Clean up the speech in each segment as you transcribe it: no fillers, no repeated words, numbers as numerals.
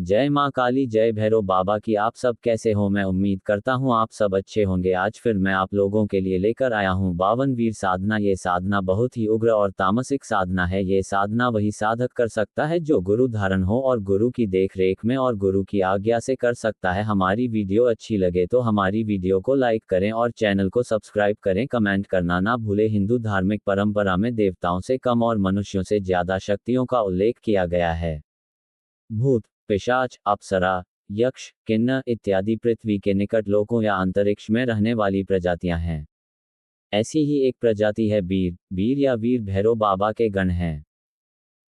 जय माँ काली, जय भैरव बाबा की। आप सब कैसे हो? मैं उम्मीद करता हूँ आप सब अच्छे होंगे। आज फिर मैं आप लोगों के लिए लेकर आया हूँ 52 वीर साधना। ये साधना बहुत ही उग्र और तामसिक साधना है। ये साधना वही साधक कर सकता है जो गुरु धारण हो और गुरु की देख रेख में और गुरु की आज्ञा से कर सकता है। हमारी वीडियो अच्छी लगे तो हमारी वीडियो को लाइक करें और चैनल को सब्सक्राइब करें। कमेंट करना ना भूले। हिंदू धार्मिक परंपरा में देवताओं से कम और मनुष्यों से ज्यादा शक्तियों का उल्लेख किया गया है। भूत, पिशाच, अप्सरा, यक्ष, किन्नर इत्यादि पृथ्वी के निकट लोकों या अंतरिक्ष में रहने वाली प्रजातियां हैं। ऐसी ही एक प्रजाति है वीर। वीर या वीर भैरव बाबा के गण हैं।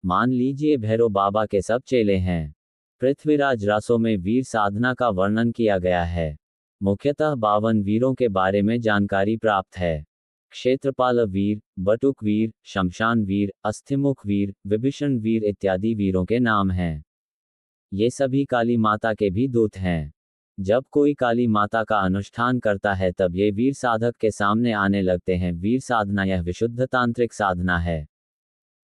मान लीजिए भैरव बाबा के सब चेले हैं। पृथ्वीराज रासों में वीर साधना का वर्णन किया गया है। मुख्यतः 52 वीरों के बारे में जानकारी प्राप्त है। क्षेत्रपाल वीर, बटुक वीर, शमशान वीर, अस्थिमुख वीर, विभीषण वीर इत्यादि वीरों के नाम हैं। ये सभी काली माता के भी दूत हैं। जब कोई काली माता का अनुष्ठान करता है तब ये वीर साधक के सामने आने लगते हैं। वीर साधना यह विशुद्ध तांत्रिक साधना है।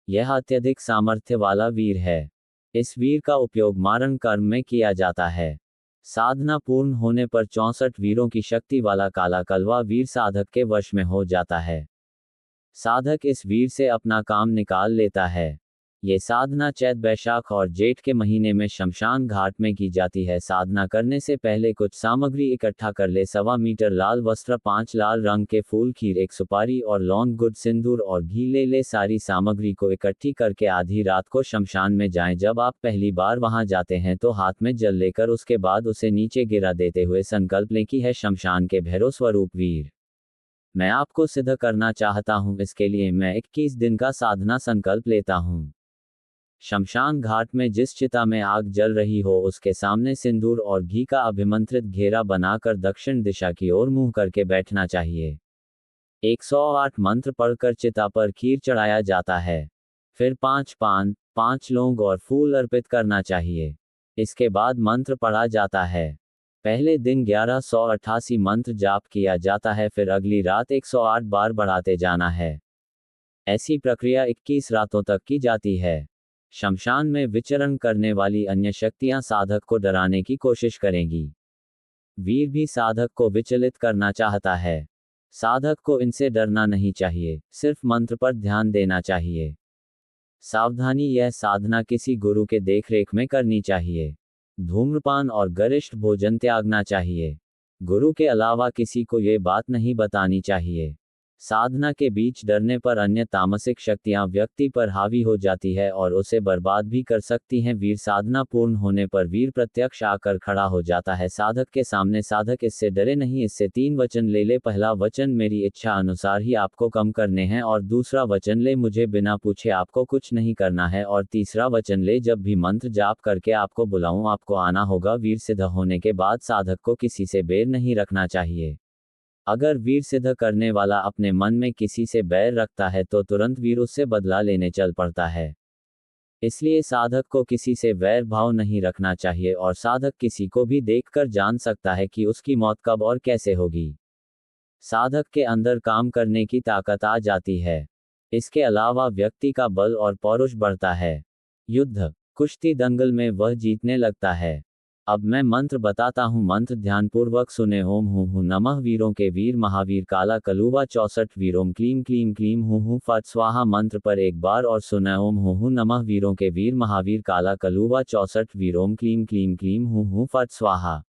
यह अत्यधिक सामर्थ्य वाला वीर है। इस वीर का उपयोग मारण कर्म में किया जाता है। साधना पूर्ण होने पर 64 वीरों की शक्ति वाला काला कलवा वीर साधक के वश में हो जाता है। साधक इस वीर से अपना काम निकाल लेता है। ये साधना चैत, बैशाख और जेठ के महीने में शमशान घाट में की जाती है। साधना करने से पहले कुछ सामग्री इकट्ठा कर ले। 1.25 मीटर लाल वस्त्र, 5 लाल रंग के फूल, खीर, 1 सुपारी और लौंग, गुड़, सिंदूर और घी ले। सारी सामग्री को इकट्ठी करके आधी रात को शमशान में जाएं। जब आप पहली बार वहां जाते हैं तो हाथ में जल लेकर उसके बाद उसे नीचे गिरा देते हुए संकल्प लें कि है शमशान के भैरव स्वरूप वीर मैं आपको सिद्ध करना चाहता हूं। इसके लिए मैं 21 दिन का साधना संकल्प लेता हूं। शमशान घाट में जिस चिता में आग जल रही हो उसके सामने सिंदूर और घी का अभिमंत्रित घेरा बनाकर दक्षिण दिशा की ओर मुंह करके बैठना चाहिए। 108 मंत्र पढ़कर चिता पर खीर चढ़ाया जाता है। फिर 5 पान, 5 लौंग और फूल अर्पित करना चाहिए। इसके बाद मंत्र पढ़ा जाता है। पहले दिन 1188 मंत्र जाप किया जाता है। फिर अगली रात 108 बार बढ़ाते जाना है। ऐसी प्रक्रिया 21 रातों तक की जाती है। शमशान में विचरण करने वाली अन्य शक्तियां साधक को डराने की कोशिश करेंगी। वीर भी साधक को विचलित करना चाहता है। साधक को इनसे डरना नहीं चाहिए, सिर्फ मंत्र पर ध्यान देना चाहिए। सावधानी, यह साधना किसी गुरु के देखरेख में करनी चाहिए। धूम्रपान और गरिष्ठ भोजन त्यागना चाहिए। गुरु के अलावा किसी को ये बात नहीं बतानी चाहिए। साधना के बीच डरने पर अन्य तामसिक शक्तियां व्यक्ति पर हावी हो जाती है और उसे बर्बाद भी कर सकती हैं। वीर साधना पूर्ण होने पर वीर प्रत्यक्ष आकर खड़ा हो जाता है साधक के सामने। साधक इससे डरे नहीं। इससे 3 वचन ले। पहला वचन, मेरी इच्छा अनुसार ही आपको कम करने हैं। और दूसरा वचन ले, मुझे बिना पूछे आपको कुछ नहीं करना है। और तीसरा वचन ले, जब भी मंत्र जाप करके आपको बुलाऊं आपको आना होगा। वीर सिद्ध होने के बाद साधक को किसी से बैर नहीं रखना चाहिए। अगर वीर सिद्ध करने वाला अपने मन में किसी से बैर रखता है तो तुरंत वीर उससे बदला लेने चल पड़ता है। इसलिए साधक को किसी से वैर भाव नहीं रखना चाहिए और साधक किसी को भी देखकर जान सकता है कि उसकी मौत कब और कैसे होगी। साधक के अंदर काम करने की ताकत आ जाती है। इसके अलावा व्यक्ति का बल और पौरुष बढ़ता है। युद्ध, कुश्ती, दंगल में वह जीतने लगता है। अब मैं मंत्र बताता हूँ, मंत्र ध्यानपूर्वक सुने। ओम हूँ नमः। वीरों के वीर महावीर काला कलुवा 64 वीर। ओम क्लीम क्लीम क्लीम हूँ फट स्वाहा। मंत्र पर एक बार और सुने। ओम हूँ नमः। वीरों के वीर महावीर काला कलुवा 64 वीर। ओम क्लीम क्लीम क्लीम हूँ फट स्वाहा।